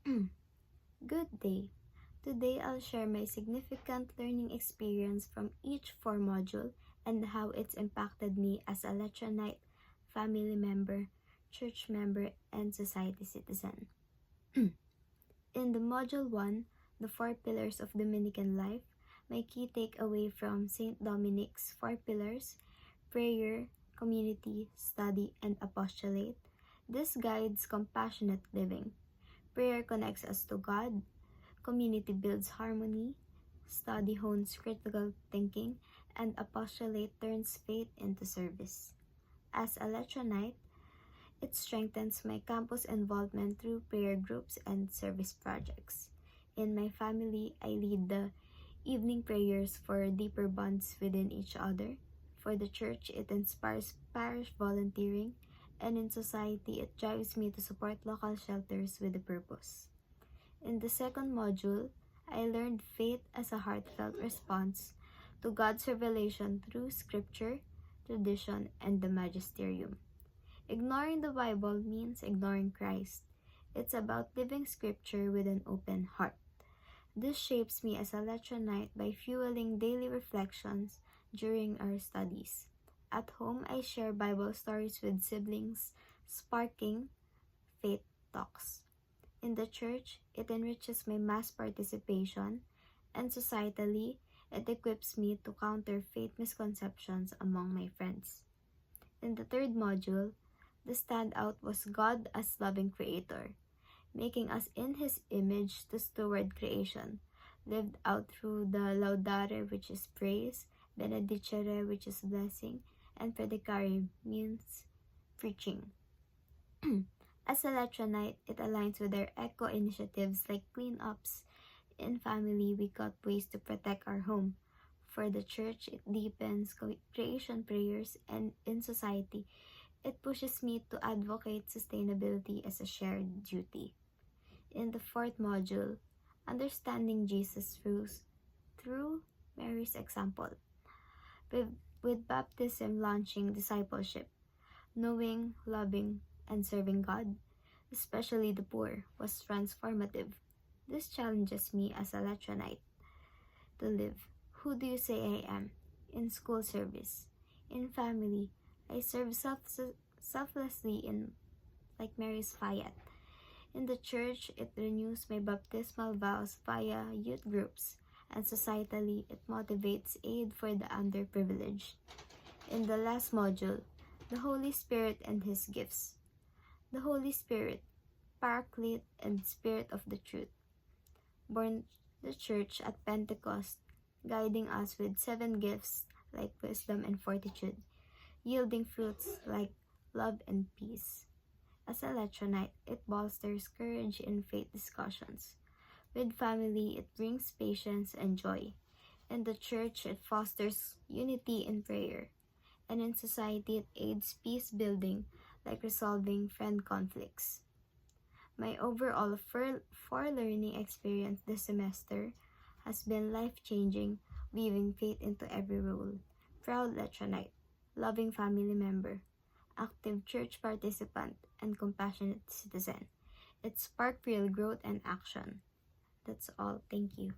Good day. Today I'll share my significant learning experience from each 4 module and how it's impacted me as a Letronite, family member, church member, and society citizen. In the Module 1, the 4 pillars of Dominican life, my key takeaway from St. Dominic's 4 pillars: prayer, community, study, and apostolate. This guides compassionate living. Prayer connects us to God, community builds harmony, study hones critical thinking, and apostolate turns faith into service. As a Letronite, it strengthens my campus involvement through prayer groups and service projects. In my family, I lead the evening prayers for deeper bonds within each other. For the church, it inspires parish volunteering, and in society, it drives me to support local shelters with a purpose. In the second module, I learned faith as a heartfelt response to God's revelation through scripture, tradition, and the magisterium. Ignoring the Bible means ignoring Christ. It's about living scripture with an open heart. This shapes me as a Letronite by fueling daily reflections during our studies. At home, I share Bible stories with siblings, sparking faith talks. In the church, it enriches my mass participation, and societally, it equips me to counter faith misconceptions among my friends. In the third module, the standout was God as loving creator, making us in His image to steward creation, lived out through the Laudare, which is praise, Benedicere, which is blessing, and Predicare means preaching. As a Letronite, it aligns with our eco initiatives like cleanups. In family, we got ways to protect our home. For the church, it deepens creation prayers, and in society, it pushes me to advocate sustainability as a shared duty. In the fourth module, understanding Jesus through Mary's example. With baptism launching discipleship, knowing, loving, and serving God, especially the poor, was transformative. This challenges me as a Letronite to live. Who do you say I am? In school service. In family, I serve selflessly like Mary's Fayette. In the church, it renews my baptismal vows via youth groups, and societally, it motivates aid for the underprivileged. In the last module, the Holy Spirit and His gifts. The Holy Spirit, Paraclete and Spirit of the Truth, born the church at Pentecost, guiding us with 7 gifts like wisdom and fortitude, yielding fruits like love and peace. As a Letronite, it bolsters courage in faith discussions. With family, it brings patience and joy. In the church, it fosters unity in prayer. And in society, it aids peace building, like resolving friend conflicts. My overall 4 learning experience this semester has been life-changing, weaving faith into every role. Proud Letronite, loving family member, active church participant, and compassionate citizen. It sparked real growth and action. That's all. Thank you.